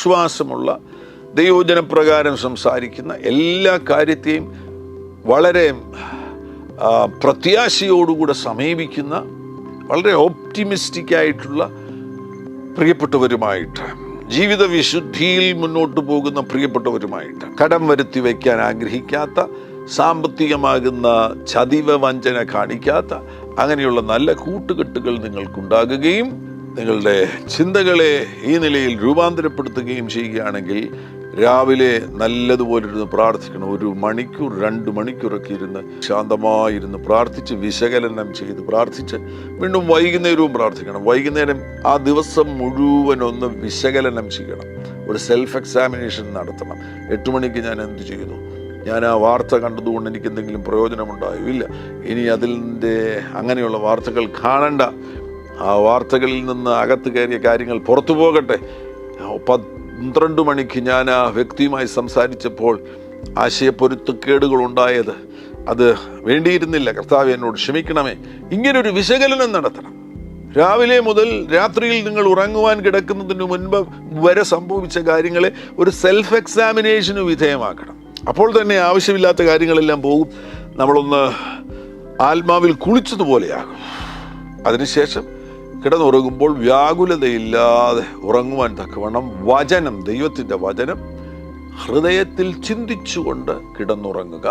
വിശ്വാസമുള്ള ദൈവവചനപ്രകാരം സംസാരിക്കുന്ന എല്ലാ കാര്യത്തെയും വളരെ പ്രത്യാശയോടുകൂടെ സമീപിക്കുന്ന വളരെ ഓപ്റ്റിമിസ്റ്റിക് ആയിട്ടുള്ള പ്രിയപ്പെട്ടവരുമായിട്ട്, ജീവിത വിശുദ്ധിയിൽ മുന്നോട്ട് പോകുന്ന പ്രിയപ്പെട്ടവരുമായിട്ട്, കടം വരുത്തി വയ്ക്കാൻ ആഗ്രഹിക്കാത്ത, സാമ്പത്തികമാകുന്ന ചതിവ വഞ്ചന കാണിക്കാത്ത അങ്ങനെയുള്ള നല്ല കൂട്ടുകെട്ടുകൾ നിങ്ങൾക്കുണ്ടാകുകയും നിങ്ങളുടെ ചിന്തകളെ ഈ നിലയിൽ രൂപാന്തരപ്പെടുത്തുകയും ചെയ്യുകയാണെങ്കിൽ രാവിലെ നല്ലതുപോലെ പ്രാർത്ഥിക്കണം. 1 മണിക്കൂർ 2 മണിക്കൂറൊക്കെ ഇരുന്ന് ശാന്തമായിരുന്ന് പ്രാർത്ഥിച്ച് വിശകലനം ചെയ്ത് പ്രാർത്ഥിച്ച് വീണ്ടും വൈകുന്നേരവും പ്രാർത്ഥിക്കണം. വൈകുന്നേരം ആ ദിവസം മുഴുവൻ ഒന്ന് വിശകലനം ചെയ്യണം. ഒരു സെൽഫ് എക്സാമിനേഷൻ നടത്തണം. 8 മണിക്ക് ഞാൻ എന്ത് ചെയ്തു? ഞാൻ ആ വാർത്ത കണ്ടതുകൊണ്ട് എനിക്ക് എന്തെങ്കിലും പ്രയോജനമുണ്ടായോ? ഇല്ല. ഇനി അതിൻ്റെ അങ്ങനെയുള്ള വാർത്തകൾ കാണണ്ട. ആ വാർത്തകളിൽ നിന്ന് അകത്ത് കയറിയ കാര്യങ്ങൾ പുറത്തു പോകട്ടെ. 12 മണിക്ക് ഞാൻ ആ വ്യക്തിയുമായി സംസാരിച്ചപ്പോൾ ആശയപ്പൊരുത്തക്കേടുകൾ ഉണ്ടായത് അത് വേണ്ടിയിരുന്നില്ല. കർത്താവേ, എന്നോട് ക്ഷമിക്കണമേ. ഇങ്ങനൊരു വിശകലനം നടത്തണം. രാവിലെ മുതൽ രാത്രിയിൽ നിങ്ങൾ ഉറങ്ങുവാൻ കിടക്കുന്നതിന് മുൻപ് വരെ സംഭവിച്ച കാര്യങ്ങളെ ഒരു സെൽഫ് എക്സാമിനേഷന് വിധേയമാക്കണം. അപ്പോൾ തന്നെ ആവശ്യമില്ലാത്ത കാര്യങ്ങളെല്ലാം പോകും. നമ്മളൊന്ന് ആത്മാവിൽ കുളിച്ചതുപോലെയാകും. അതിനുശേഷം കിടന്നുറങ്ങുമ്പോൾ വ്യാകുലതയില്ലാതെ ഉറങ്ങുവാൻ തക്കവണ്ണം വചനം, ദൈവത്തിൻ്റെ വചനം ഹൃദയത്തിൽ ചിന്തിച്ചുകൊണ്ട് കിടന്നുറങ്ങുക.